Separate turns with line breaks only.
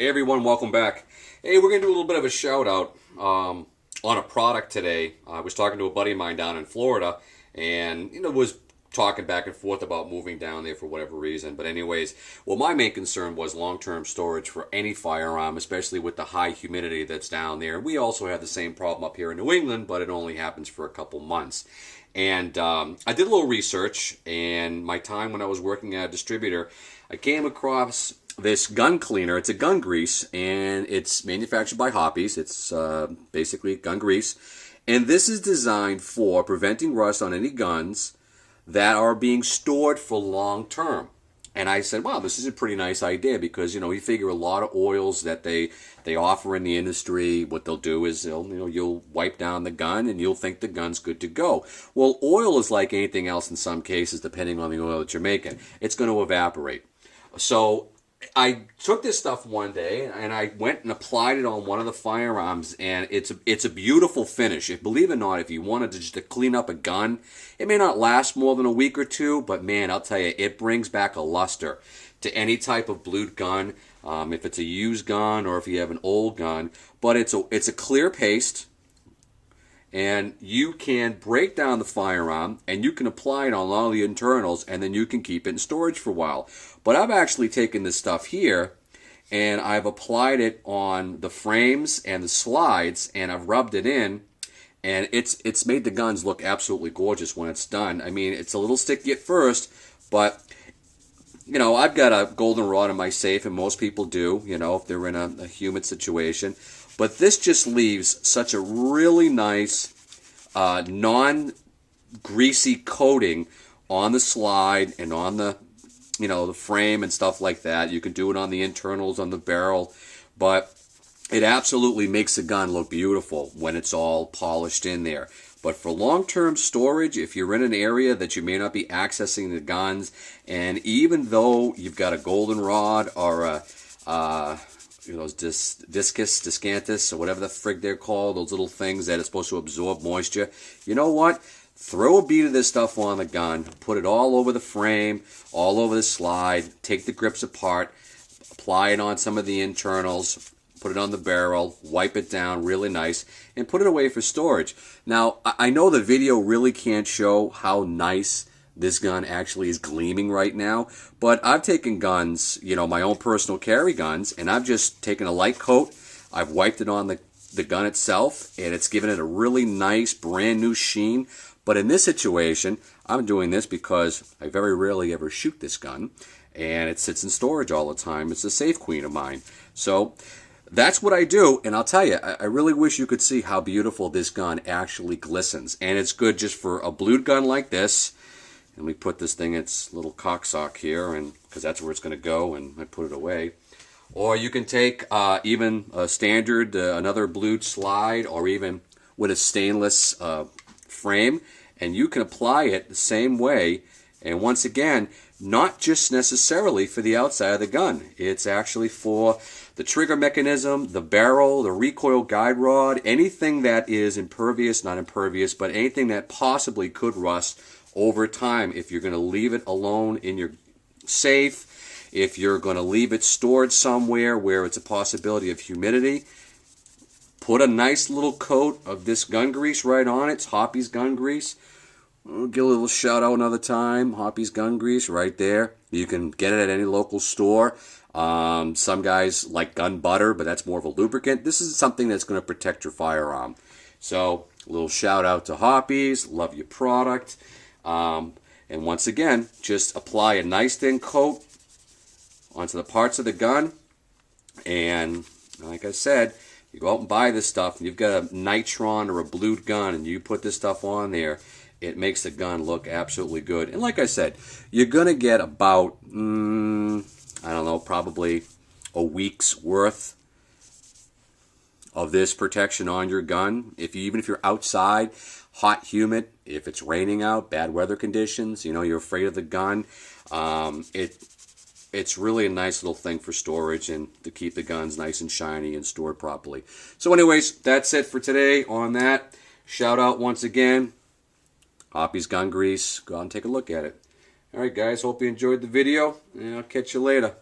Hey everyone, welcome back. Hey, we're going to do a little bit of a shout out on a product today. I was talking to a buddy of mine down in Florida and, was talking back and forth about moving down there for whatever reason. But anyways, well, my main concern was long-term storage for any firearm, especially with the high humidity that's down there. We also have the same problem up here in New England, but it only happens for a couple months. And I did a little research, and my time when I was working at a distributor, I came across this gun cleaner. It's a gun grease, and it's manufactured by Hoppe's. It's basically gun grease. And this is designed for preventing rust on any guns that are being stored for long term. And I said, wow, this is a pretty nice idea because, you figure a lot of oils that they offer in the industry, what they'll do is you'll wipe down the gun and you'll think the gun's good to go. Well, oil is like anything else in some cases, depending on the oil that you're making. It's going to evaporate. So I took this stuff one day and I went and applied it on one of the firearms, and it's a beautiful finish. Believe it or not, if you wanted to just to clean up a gun, it may not last more than a week or two, but man, I'll tell you, it brings back a luster to any type of blued gun, if it's a used gun or if you have an old gun. But it's a clear paste, and you can break down the firearm and you can apply it on all the internals, and then you can keep it in storage for a while. But I've actually taken this stuff here and I've applied it on the frames and the slides, and I've rubbed it in, and it's made the guns look absolutely gorgeous when it's done. I mean, it's a little sticky at first, but I've got a goldenrod in my safe, and most people do, if they're in a humid situation. But this just leaves such a really nice non-greasy coating on the slide and on the the frame and stuff like that. You can do it on the internals, on the barrel, but it absolutely makes the gun look beautiful when it's all polished in there. But for long-term storage, if you're in an area that you may not be accessing the guns, and even though you've got a goldenrod or a discanthus, or whatever the frig they're called, those little things that are supposed to absorb moisture, you know what? Throw a bead of this stuff on the gun, put it all over the frame, all over the slide, take the grips apart, apply it on some of the internals, put it on the barrel, wipe it down really nice, and put it away for storage. Now, I know the video really can't show how nice this gun actually is gleaming right now, but I've taken guns, my own personal carry guns, and I've just taken a light coat, I've wiped it on the gun itself, and it's given it a really nice brand new sheen. But in this situation, I'm doing this because I very rarely ever shoot this gun, and it sits in storage all the time. It's a safe queen of mine. So that's what I do, and I'll tell you, I really wish you could see how beautiful this gun actually glistens. And it's good just for a blued gun like this. And we put this thing in its little cocksock here, and because that's where it's going to go, and I put it away. Or you can take even a standard, another blued slide, or even with a stainless frame, and you can apply it the same way. And once again, not just necessarily for the outside of the gun. It's actually for the trigger mechanism, the barrel, the recoil guide rod, anything that is impervious, not impervious, but anything that possibly could rust over time if you're going to leave it alone in your safe, if you're going to leave it stored somewhere where it's a possibility of humidity. Put a nice little coat of this gun grease right on it. It's Hoppe's gun grease. I'll give a little shout out another time. Hoppe's gun grease right there. You can get it at any local store. Some guys like gun butter, but that's more of a lubricant. This is something that's going to protect your firearm. So a little shout out to Hoppe's. Love your product. And once again, just apply a nice thin coat onto the parts of the gun. And like I said, you go out and buy this stuff, and you've got a nitron or a blued gun, and you put this stuff on there, it makes the gun look absolutely good. And like I said, you're going to get about, I don't know, probably a week's worth of this protection on your gun. Even if you're outside, hot, humid, if it's raining out, bad weather conditions, you're afraid of the gun, it's really a nice little thing for storage and to keep the guns nice and shiny and stored properly. So anyways, that's it for today on that. Shout out once again, Hoppe's gun grease. Go out and take a look at it. All right, guys, hope you enjoyed the video, and I'll catch you later.